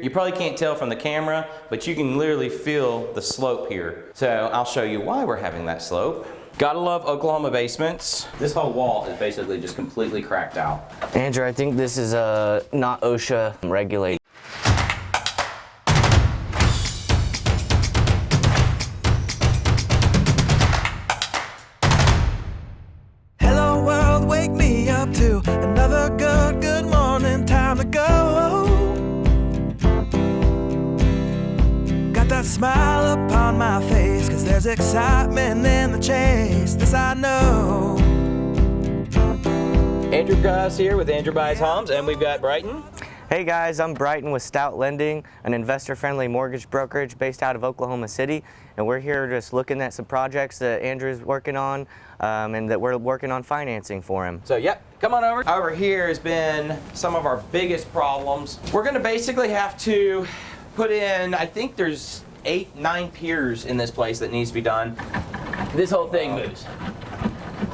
You probably can't tell from the camera, but you can literally feel the slope here. So I'll show you why we're having that slope. Gotta love Oklahoma basements. This whole wall is basically just completely cracked out. Andrew, I think this is not OSHA regulated. Hello world, wake me up to another good morning, time to go. Got that smile upon my face, 'cause there's excitement in the chase, this I know. Andrew Cross here with Andrew Buys Homes, and we've got Brighton. Hey guys, I'm Brighton with Stout Lending, an investor-friendly mortgage brokerage based out of Oklahoma City, and we're here just looking at some projects that Andrew's working on and that we're working on financing for him. So yep, come on over. Over here has been some of our biggest problems. We're gonna basically have to put in, I think there's 8, 9 piers in this place that needs to be done. This whole thing moves.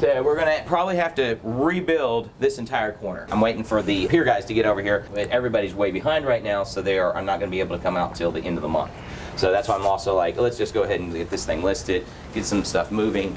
So we're gonna probably have to rebuild this entire corner. I'm waiting for the pier guys to get over here, but everybody's way behind right now, so I'm not gonna be able to come out till the end of the month. So that's why I'm also like, let's just go ahead and get this thing listed, get some stuff moving.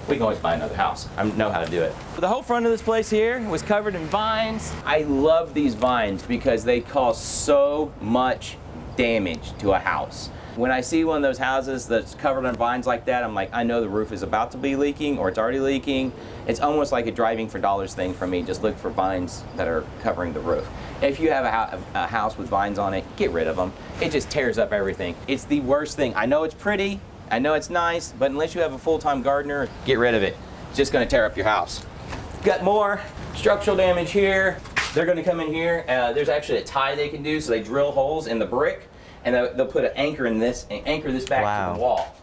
We can always buy another house. I know how to do it. The whole front of this place here was covered in vines. I love these vines because they cause so much damage to a house. When I see one of those houses that's covered in vines like that, I'm like, I know the roof is about to be leaking or it's already leaking. It's almost like a driving for dollars thing for me. Just look for vines that are covering the roof. If you have a house with vines on it, get rid of them. It just tears up everything. It's the worst thing. I know it's pretty, I know it's nice, but unless you have a full-time gardener, get rid of it. It's just gonna tear up your house. Got more structural damage here. They're gonna come in here. There's actually a tie they can do, so they drill holes in the brick, and they'll put an anchor in this and anchor this back to the wall.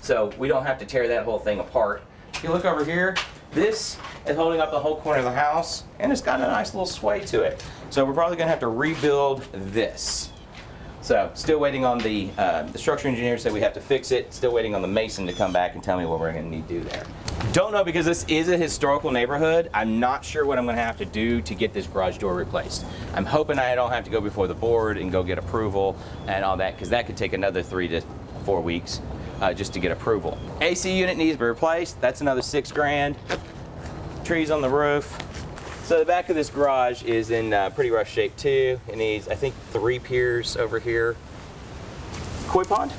So we don't have to tear that whole thing apart. If you look over here, this is holding up the whole corner of the house, and it's got a nice little sway to it. So we're probably gonna have to rebuild this. So still waiting on the structure engineer said we have to fix it. Still waiting on the mason to come back and tell me what we're gonna need to do there. Don't know, because this is a historical neighborhood. I'm not sure what I'm gonna have to do to get this garage door replaced. I'm hoping I don't have to go before the board and go get approval and all that, because that could take another 3 to 4 weeks just to get approval. AC unit needs to be replaced. That's another $6 grand. Trees on the roof. So the back of this garage is in pretty rough shape too. It needs, I think, 3 piers over here. Koi pond?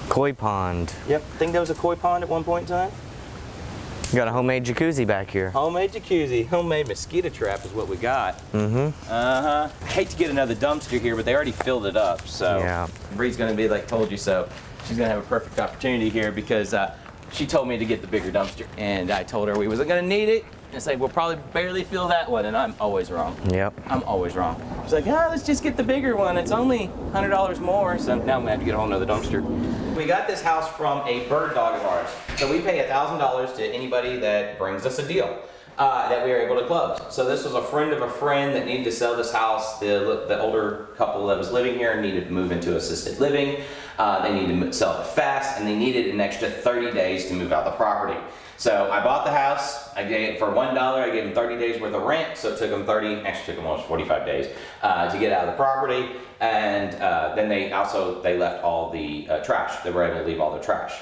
Koi pond. Yep, I think that was a koi pond at one point in time. You got a homemade jacuzzi back here. Homemade jacuzzi, homemade mosquito trap is what we got. Mm-hmm. I hate to get another dumpster here, but they already filled it up. So yeah. Bree's gonna be like, told you so. She's gonna have a perfect opportunity here because she told me to get the bigger dumpster. And I told her we wasn't gonna need it. And it's like, we'll probably barely fill that one, and I'm always wrong. Yep. I'm always wrong. She's like, let's just get the bigger one. It's only $100 more, so now I'm gonna have to get a whole nother dumpster. We got this house from a bird dog of ours. So we pay $1,000 to anybody that brings us a deal that we are able to close. So this was a friend of a friend that needed to sell this house. The older couple that was living here needed to move into assisted living. They needed to sell it fast, and they needed an extra 30 days to move out the property. So I bought the house, I gave it for $1, I gave them 30 days worth of rent, so it took them actually took them almost 45 days to get out of the property. And then they left all the trash. They were able to leave all their trash.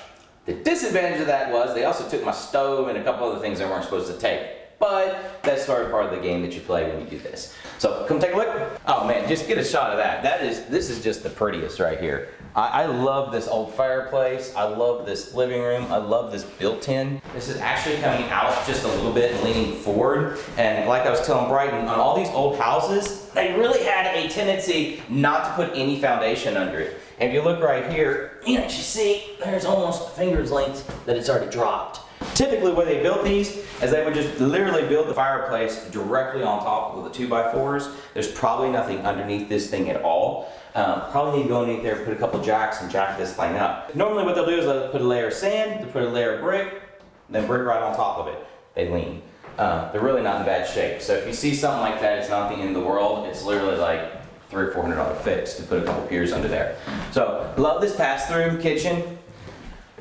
The disadvantage of that was they also took my stove and a couple other things they weren't supposed to take. But that's sort of part of the game that you play when you do this. So come take a look. Oh man, just get a shot of that. This is just the prettiest right here. I love this old fireplace. I love this living room. I love this built-in. This is actually coming out just a little bit and leaning forward. And like I was telling Brighton, on all these old houses, they really had a tendency not to put any foundation under it. And if you look right here, you see there's almost a finger's length that it's already dropped. Typically, where they built these is they would just literally build the fireplace directly on top of the 2x4s. There's probably nothing underneath this thing at all. Probably need to go underneath there, put a couple jacks and jack this thing up. Normally what they'll do is they'll put a layer of sand, they'll put a layer of brick, then brick right on top of it. They lean. They're really not in bad shape. So if you see something like that, it's not the end of the world. It's literally like $300 or $400 fix to put a couple piers under there. So love this pass-through kitchen.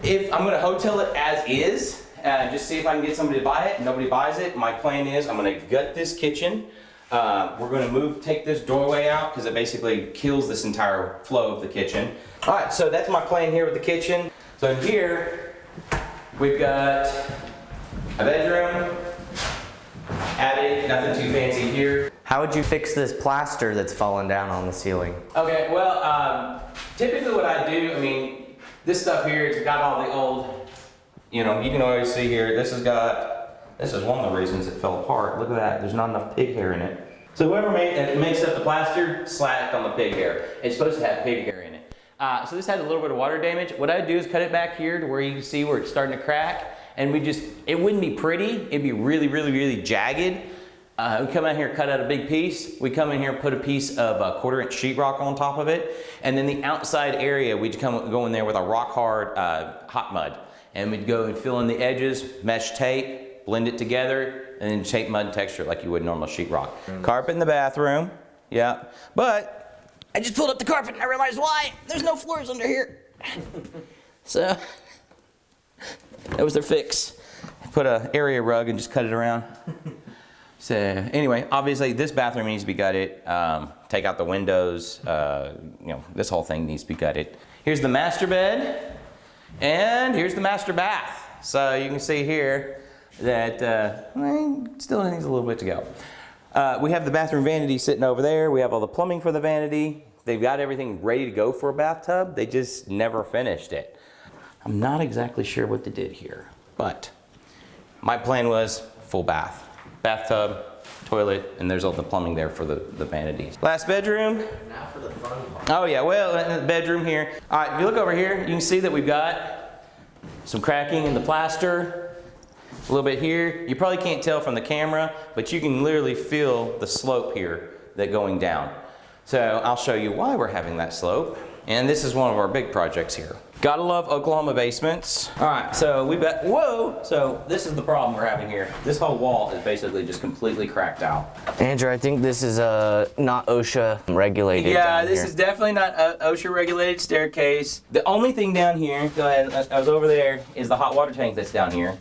If I'm gonna hotel it as is, just see if I can get somebody to buy it. Nobody buys it. My plan is I'm gonna gut this kitchen. We're going to take this doorway out because it basically kills this entire flow of the kitchen. All right, so that's my plan here with the kitchen. So in here, we've got a bedroom, attic, nothing too fancy here. How would you fix this plaster that's fallen down on the ceiling? Okay, well, typically what I do, I mean, this stuff here, it's got all the old, you know, you can always see here, this is one of the reasons it fell apart. Look at that, there's not enough pig hair in it. So whoever makes up the plaster, slacked on the pig hair. It's supposed to have pig hair in it. So this had a little bit of water damage. What I'd do is cut it back here to where you can see where it's starting to crack. And it wouldn't be pretty, it'd be really, really, really jagged. We come out here, cut out a big piece. We come in here and put a piece of 1/4-inch sheetrock on top of it. And then the outside area, we'd go in there with a rock hard hot mud. And we'd go and fill in the edges, mesh tape, blend it together, and then shape mud texture like you would normal sheetrock. Carpet in the bathroom, yeah. But I just pulled up the carpet and I realized why. There's no floors under here. So that was their fix. Put an area rug and just cut it around. So anyway, obviously this bathroom needs to be gutted. Take out the windows. You know, this whole thing needs to be gutted. Here's the master bed, and here's the master bath. So you can see here that still needs a little bit to go. We have the bathroom vanity sitting over there. We have all the plumbing for the vanity. They've got everything ready to go for a bathtub. They just never finished it. I'm not exactly sure what they did here, but my plan was full bath. Bathtub, toilet, and there's all the plumbing there for the vanities. Last bedroom. Now for the fun part. Oh yeah, well, in the bedroom here. All right, if you look over here, you can see that we've got some cracking in the plaster. A little bit here. You probably can't tell from the camera, but you can literally feel the slope here that going down. So I'll show you why we're having that slope. And this is one of our big projects here. Gotta love Oklahoma basements. All right, so so this is the problem we're having here. This whole wall is basically just completely cracked out. Andrew, I think this is not OSHA regulated. Yeah, down this here. is definitely not OSHA regulated staircase. The only thing down here, go ahead, I was over there, is the hot water tank that's down here.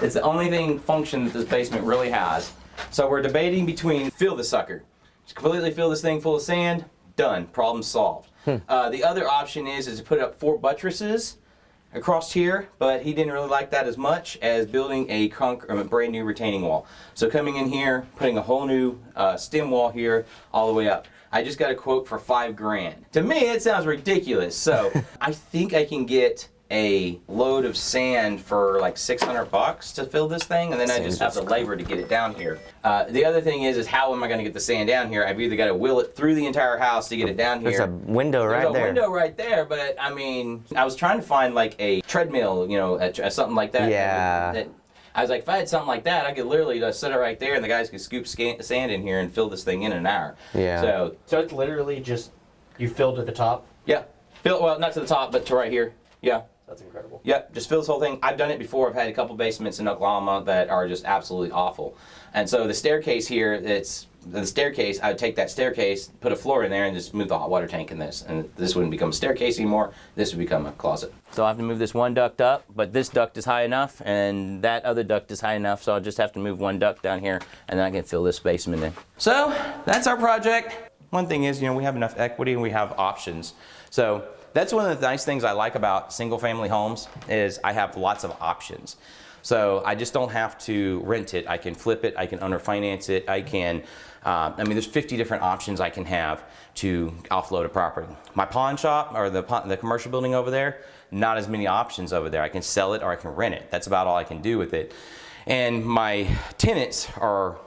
It's the only function that this basement really has. So we're debating between fill the sucker. Just completely fill this thing full of sand, done, problem solved. The other option is to put up 4 buttresses across here, but he didn't really like that as much as building a brand new retaining wall. So coming in here, putting a whole new stem wall here all the way up. I just got a quote for $5 grand. To me, it sounds ridiculous. So I think I can get a load of sand for like $600 to fill this thing, and then I just have the labor to get it down here. The other thing is how am I going to get the sand down here? I've either got to wheel it through the entire house to get it down here. There's a window right there. There's a window right there, but I mean, I was trying to find like a treadmill, you know, something like that. Yeah. I was like, if I had something like that, I could literally just set it right there, and the guys could scoop sand in here and fill this thing in an hour. Yeah. So it's literally just, you fill to the top? Yeah. Well, not to the top, but to right here. Yeah. That's incredible. Yep, just fill this whole thing. I've done it before. I've had a couple basements in Oklahoma that are just absolutely awful. And so the staircase here, I would take that staircase, put a floor in there, and just move the hot water tank in this. And this wouldn't become a staircase anymore. This would become a closet. So I have to move this one duct up, but this duct is high enough, and that other duct is high enough, so I'll just have to move one duct down here, and then I can fill this basement in. So that's our project. One thing is, you know, we have enough equity and we have options. So that's one of the nice things I like about single-family homes is I have lots of options. So I just don't have to rent it. I can flip it. I can owner-finance it. I can, I mean, there's 50 different options I can have to offload a property. My pawn shop or the commercial building over there, not as many options over there. I can sell it or I can rent it. That's about all I can do with it. And my tenants are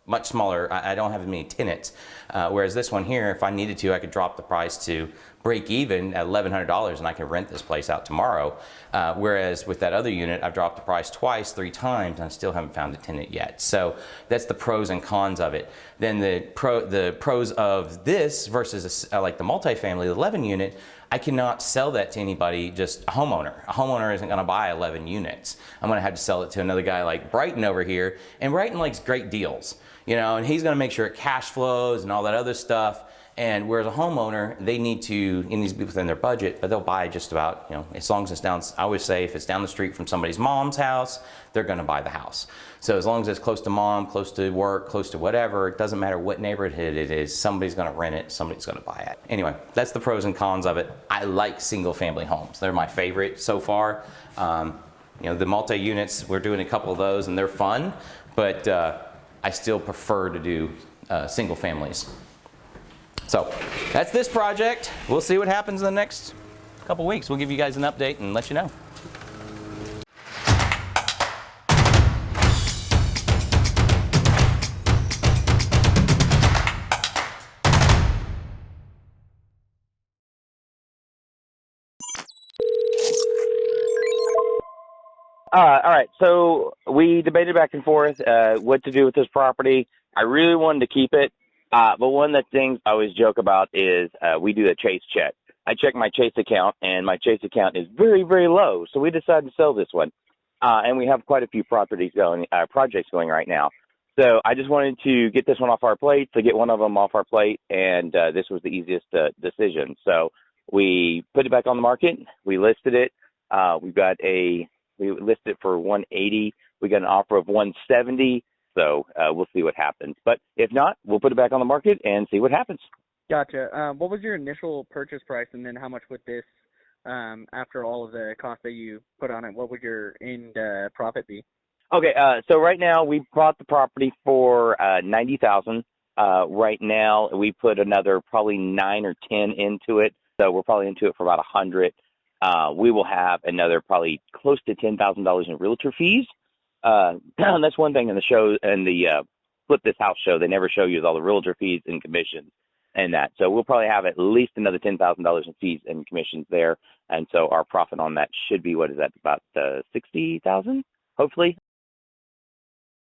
much smaller. I don't have as many tenants. Whereas this one here, if I needed to, I could drop the price to break even at $1,100 and I can rent this place out tomorrow. Whereas with that other unit, I've dropped the price twice, 3 times, and I still haven't found a tenant yet. So that's the pros and cons of it. Then the pros of this versus like the multifamily, the 11 unit, I cannot sell that to anybody, just a homeowner. A homeowner isn't gonna buy 11 units. I'm gonna have to sell it to another guy like Brighton over here, and Brighton likes great deals, you know, and he's gonna make sure it cash flows and all that other stuff. And whereas a homeowner, they need to, it needs to be within their budget, but they'll buy just about, as long as it's down, I always say if it's down the street from somebody's mom's house, they're gonna buy the house. So as long as it's close to mom, close to work, close to whatever, it doesn't matter what neighborhood it is, somebody's gonna rent it, somebody's gonna buy it. Anyway, that's the pros and cons of it. I like single family homes. They're my favorite so far. The multi-units, we're doing a couple of those and they're fun, but I still prefer to do single families. So that's this project. We'll see what happens in the next couple weeks. We'll give you guys an update and let you know. All right, so we debated back and forth what to do with this property. I really wanted to keep it, but one of the things I always joke about is we do a Chase check. I check my Chase account, and my Chase account is very, very low, so we decided to sell this one. And we have quite a few projects going right now. So I just wanted to get this one off our plate, to get one of them off our plate, and this was the easiest decision. So we put it back on the market. We listed it. We listed it for 180. We got an offer of 170. So we'll see what happens. But if not, we'll put it back on the market and see what happens. Gotcha. What was your initial purchase price, and then how much would this, after all of the cost that you put on it, what would your end profit be? Okay, so right now we bought the property for $90,000. Right now we put another probably 9 or 10 into it, so we're probably into it for about $100. We will have another probably close to $10,000 in realtor fees. That's one thing in the show, in the Flip This House show, they never show you all the realtor fees and commissions and that. So we'll probably have at least another $10,000 in fees and commissions there. And so our profit on that should be, what is that, about $60,000, hopefully.